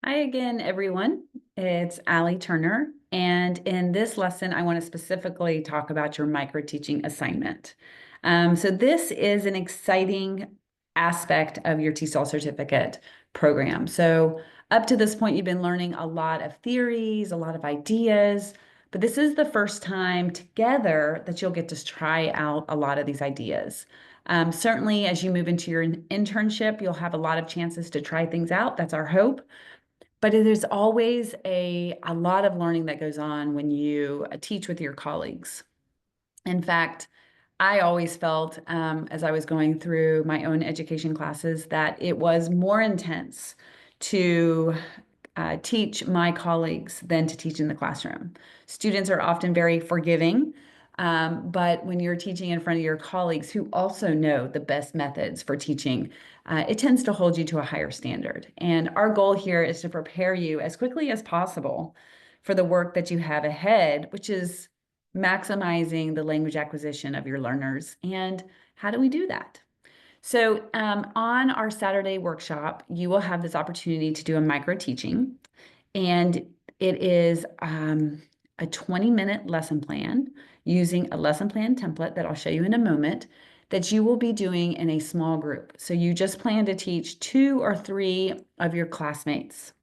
Hi again, everyone. It's Allie Turner, and in this lesson, I want to specifically talk about your microteaching assignment. So this is an exciting aspect of your TESOL certificate program. So up to this point, you've been learning a lot of theories, a lot of ideas, but this is the first time together that you'll get to try out a lot of these ideas. Certainly, as you move into your internship, you'll have a lot of chances to try things out. That's our hope. But it is always a lot of learning that goes on when you teach with your colleagues. In fact, I always felt as I was going through my own education classes that it was more intense to teach my colleagues than to teach in the classroom. Students are often very forgiving, but when you're teaching in front of your colleagues who also know the best methods for teaching, it tends to hold you to a higher standard. And our goal here is to prepare you as quickly as possible for the work that you have ahead, which is maximizing the language acquisition of your learners. And how do we do that? So on our Saturday workshop, you will have this opportunity to do a micro teaching, and it is a 20-minute lesson plan using a lesson plan template that I'll show you in a moment that you will be doing in a small group. So you just plan to teach 2 or 3 of your classmates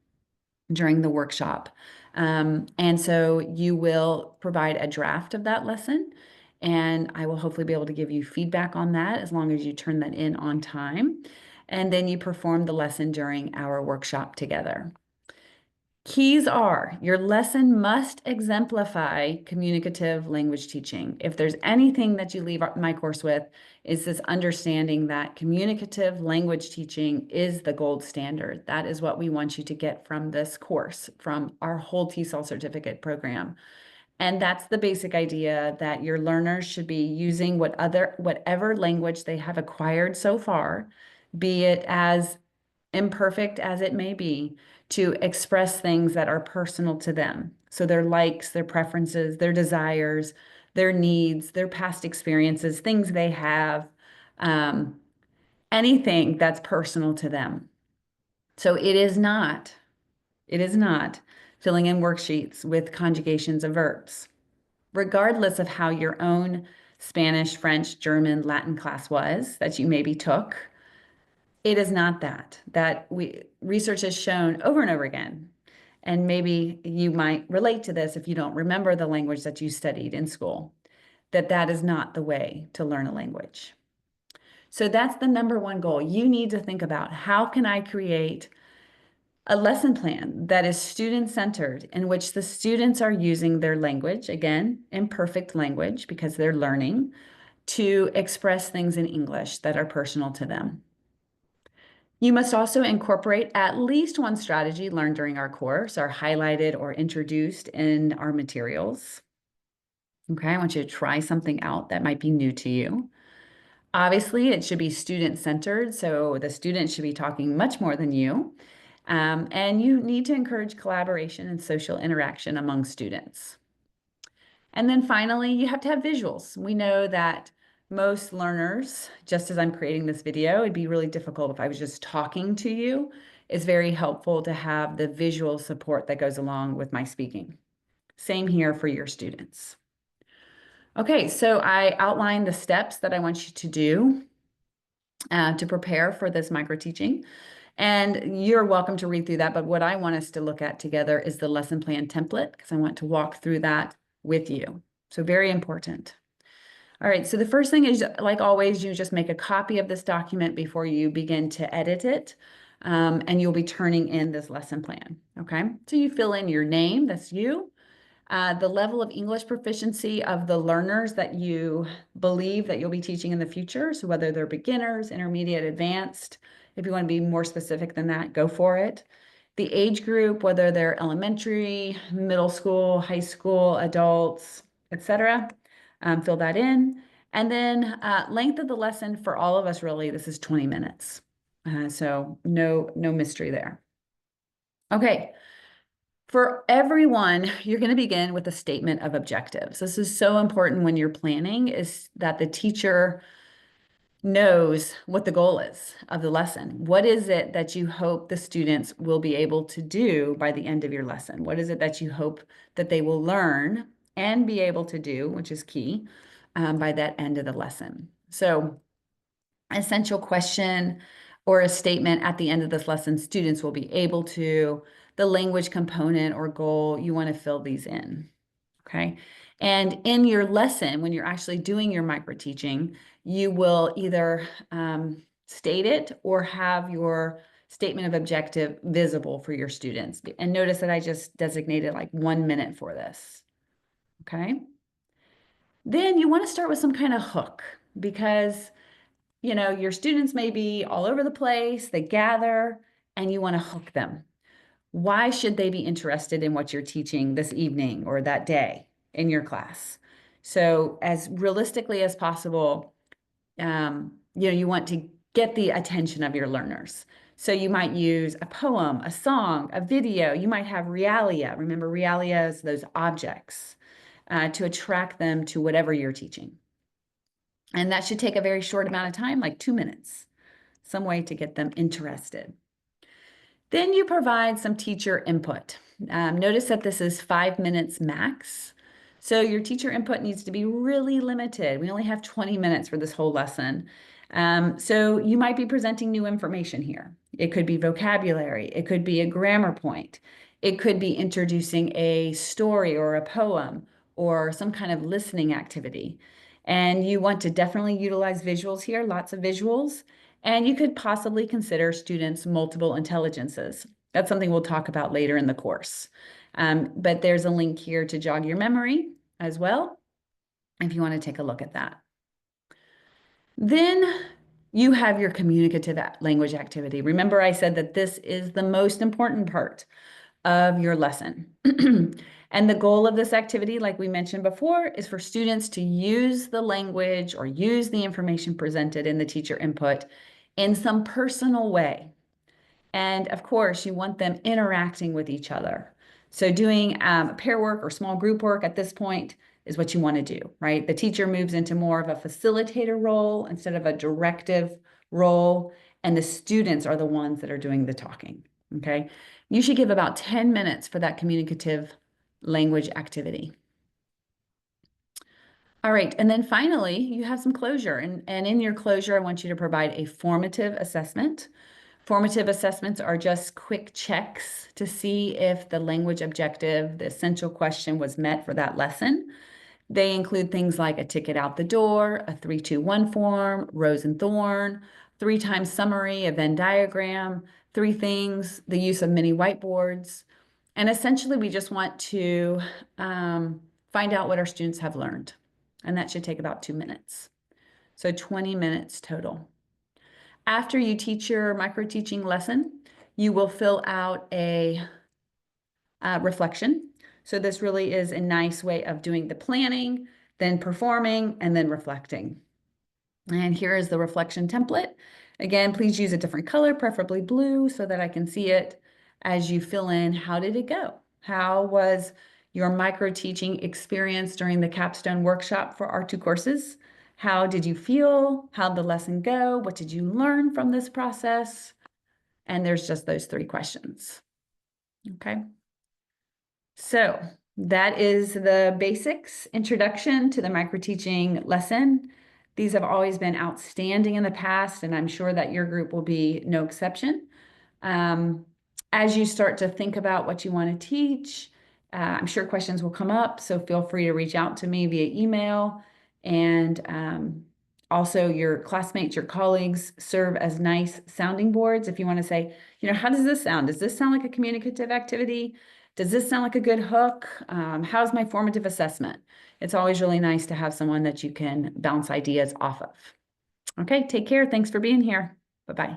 during the workshop. And so you will provide a draft of that lesson, and I will hopefully be able to give you feedback on that as long as you turn that in on time. And then you perform the lesson during our workshop together. Keys are your lesson must exemplify communicative language teaching. If there's anything that you leave my course with, is this understanding that communicative language teaching is the gold standard. That is what we want you to get from this course, from our whole TESOL certificate program. And that's the basic idea that your learners should be using whatever language they have acquired so far, be it as imperfect as it may be, to express things that are personal to them. So their likes, their preferences, their desires, their needs, their past experiences, things they have, um, anything that's personal to them. So it is not filling in worksheets with conjugations of verbs. Regardless of how your own Spanish, French, German, Latin class was that you maybe took, it is not that research has shown over and over again. And maybe you might relate to this if you don't remember the language that you studied in school, that is not the way to learn a language. So that's the number one goal. You need to think about, how can I create a lesson plan that is student-centered, in which the students are using their language, again, imperfect language because they're learning, to express things in English that are personal to them. You must also incorporate at least one strategy learned during our course, or highlighted or introduced in our materials. Okay, I want you to try something out that might be new to you. Obviously, it should be student-centered, so the student should be talking much more than you. And you need to encourage collaboration and social interaction among students. And then finally, you have to have visuals. We know that most learners, just as I'm creating this video, it'd be really difficult if I was just talking to you. It's very helpful to have the visual support that goes along with my speaking. Same here for your students. Okay, so I outlined the steps that I want you to do to prepare for this micro teaching. And you're welcome to read through that, but what I want us to look at together is the lesson plan template, because I want to walk through that with you. So very important. All right, so the first thing is, like always, you just make a copy of this document before you begin to edit it, and you'll be turning in this lesson plan, okay? So you fill in your name, that's you, the level of English proficiency of the learners that you believe that you'll be teaching in the future, so whether they're beginners, intermediate, advanced. If you want to be more specific than that, go for it. The age group, whether they're elementary, middle school, high school, adults, etc. Fill that in. And then length of the lesson for all of us, really, this is 20 minutes. So no mystery there. Okay. For everyone, you're going to begin with a statement of objectives. This is so important when you're planning, is that the teacher knows what the goal is of the lesson. What is it that you hope the students will be able to do by the end of your lesson? What is it that you hope that they will learn and be able to do, which is key, by that end of the lesson? So, essential question or a statement at the end of this lesson, students will be able to, the language component or goal, you want to fill these in. Okay. And in your lesson, when you're actually doing your micro teaching, you will either state it or have your statement of objective visible for your students. And notice that I just designated like 1 minute for this. Okay. Then you want to start with some kind of hook because, your students may be all over the place, they gather, and you want to hook them. Why should they be interested in what you're teaching this evening or that day in your class? So as realistically as possible, you want to get the attention of your learners. So you might use a poem, a song, a video. You might have realia. Remember, realia is those objects to attract them to whatever you're teaching. And that should take a very short amount of time, like 2 minutes, some way to get them interested. Then you provide some teacher input. Notice that this is 5 minutes max. So your teacher input needs to be really limited. We only have 20 minutes for this whole lesson. So you might be presenting new information here. It could be vocabulary. It could be a grammar point. It could be introducing a story or a poem or some kind of listening activity. And you want to definitely utilize visuals here, lots of visuals. And you could possibly consider students' multiple intelligences. That's something we'll talk about later in the course. But there's a link here to jog your memory as well, if you want to take a look at that. Then you have your communicative language activity. Remember, I said that this is the most important part of your lesson. And the goal of this activity, like we mentioned before, is for students to use the language or use the information presented in the teacher input in some personal way. And of course, you want them interacting with each other. So doing pair work or small group work at this point is what you want to do, right? The teacher moves into more of a facilitator role instead of a directive role, and the students are the ones that are doing the talking, okay? You should give about 10 minutes for that communicative language activity. All right, and then finally, you have some closure. And in your closure, I want you to provide a formative assessment. Formative assessments are just quick checks to see if the language objective, the essential question, was met for that lesson. They include things like a ticket out the door, a 3-2-1 form, rose and thorn, 3 times summary, a Venn diagram, 3 things, the use of mini whiteboards. And essentially, we just want to find out what our students have learned. And that should take about 2 minutes. So 20 minutes total. After you teach your micro-teaching lesson, you will fill out a reflection. So this really is a nice way of doing the planning, then performing, and then reflecting. And here is the reflection template. Again, please use a different color, preferably blue, so that I can see it as you fill in how did it go? How was your micro-teaching experience during the capstone workshop for our 2 courses? How did you feel? How'd the lesson go? What did you learn from this process? And there's just those 3 questions. Okay. So that is the basics introduction to the micro-teaching lesson. These have always been outstanding in the past, and I'm sure that your group will be no exception. As you start to think about what you want to teach, I'm sure questions will come up, so feel free to reach out to me via email. And also your classmates, your colleagues serve as nice sounding boards. If you want to say, how does this sound? Does this sound like a communicative activity? Does this sound like a good hook? How's my formative assessment? It's always really nice to have someone that you can bounce ideas off of. Okay, take care. Thanks for being here. Bye-bye.